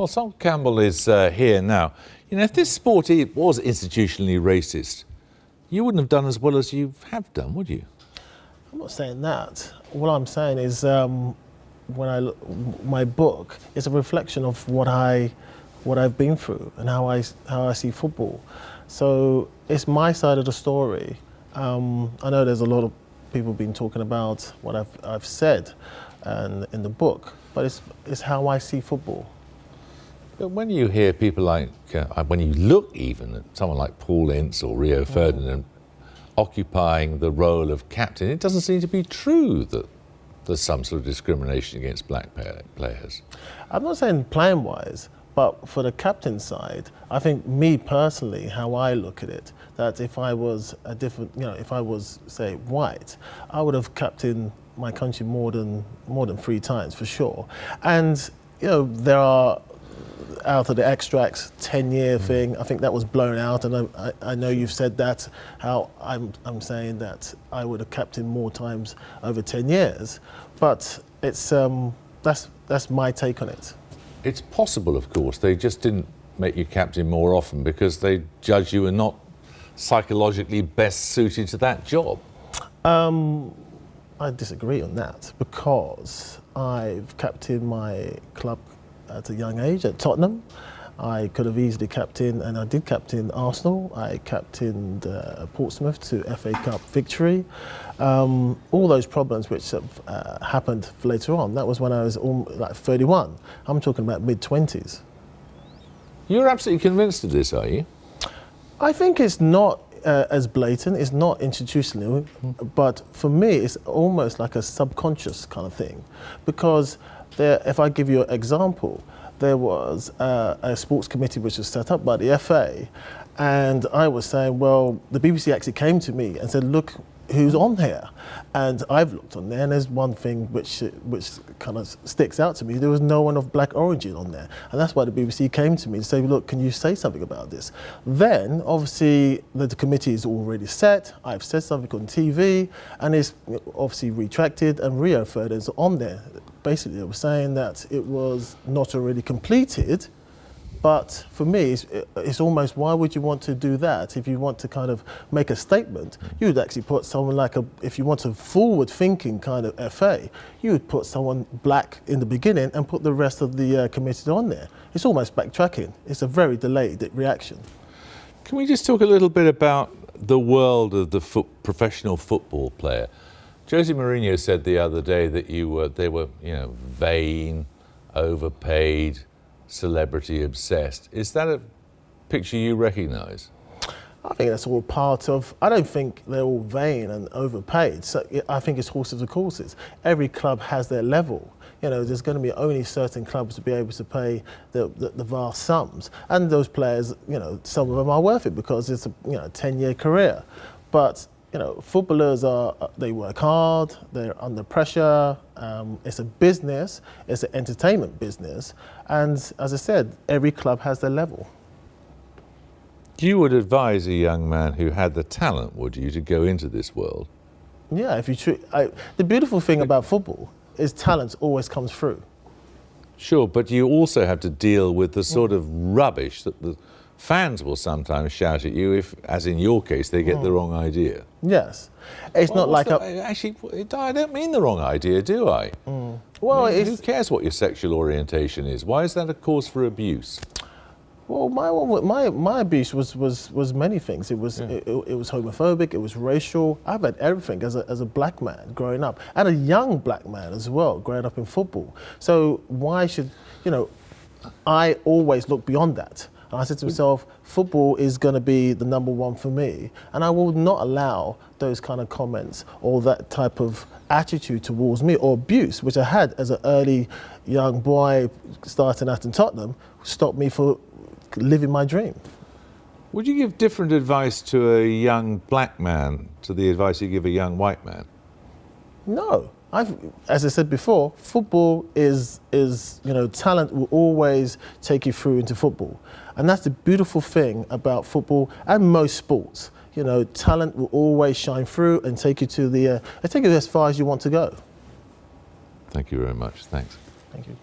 Well, Sol Campbell is here now. You know, if this sport was institutionally racist, you wouldn't have done as well as you have done, would you? I'm not saying that. What I'm saying is, when I look, my book is a reflection of what I've been through and how I see football. So it's my side of the story. I know there's a lot of people been talking about what I've said and in the book, but it's how I see football. But when you hear people like, when you look even at someone like Paul Ince or Rio Ferdinand occupying the role of captain, it doesn't seem to be true that there's some sort of discrimination against black players. I'm not saying playing-wise, but for the captain side, I think me personally, how I look at it, that if I was a different, if I was, say, white, I would have captained my country more than 3 times for sure. And, there are, out of the extracts, 10-year thing, I think that was blown out, and I know you've said that, how I'm saying that I would have captained more times over 10 years, but it's, that's my take on it. It's possible, of course, they just didn't make you captain more often because they judged you were not psychologically best suited to that job. I disagree on that because I've captained my club at a young age at Tottenham. I could have easily captained, and I did captain Arsenal. I captained Portsmouth to FA Cup victory. All those problems which have happened later on, that was when I was like 31. I'm talking about mid-20s. You're absolutely convinced of this, are you? I think it's not as blatant, it's not institutional, but for me it's almost like a subconscious kind of thing. Because if I give you an example, there was a sports committee which was set up by the FA, and I was saying, well, the BBC actually came to me and said, look who's on here. And I've looked on there, and there's one thing which kind of sticks out to me. There was no one of black origin on there. And that's why the BBC came to me and said, look, can you say something about this? Then, obviously, the committee is already set. I've said something on TV, and it's obviously retracted, and Rio Ferdinand's on there. Basically, I was saying that it was not already completed, but for me, it's almost, why would you want to do that? If you want to kind of make a statement, you would actually put someone like if you want a forward-thinking kind of FA, you would put someone black in the beginning and put the rest of the committee on there. It's almost backtracking. It's a very delayed reaction. Can we just talk a little bit about the world of the professional football player? Jose Mourinho said the other day that they were, vain, overpaid, celebrity obsessed. Is that a picture you recognise? I think that's all part of, I don't think they're all vain and overpaid. So I think it's horses for courses. Every club has their level. There's going to be only certain clubs to be able to pay the vast sums. And those players, some of them are worth it because it's a 10-year career. But footballers they work hard, they're under pressure, it's a business, it's an entertainment business, and as I said, every club has their level. You would advise a young man who had the talent, would you, to go into this world? Yeah, if you the beautiful thing about football is talent always comes through. Sure, but you also have to deal with the sort of rubbish that the fans will sometimes shout at you if, as in your case, they get the wrong idea. Yes. It's not like actually, I don't mean the wrong idea, do I? Well, who cares what your sexual orientation is? Why is that a cause for abuse? Well, my abuse was many things. It was homophobic. It was racial. I've had everything as a black man growing up, and a young black man as well growing up in football. So why should I always look beyond that? And I said to myself, football is going to be the #1 for me, and I will not allow those kind of comments or that type of attitude towards me or abuse, which I had as an early young boy starting out in Tottenham, stop me from living my dream. Would you give different advice to a young black man to the advice you give a young white man? No. As I said before, football is talent will always take you through into football. And that's the beautiful thing about football and most sports. Talent will always shine through and take you to take you as far as you want to go. Thank you very much. Thanks. Thank you.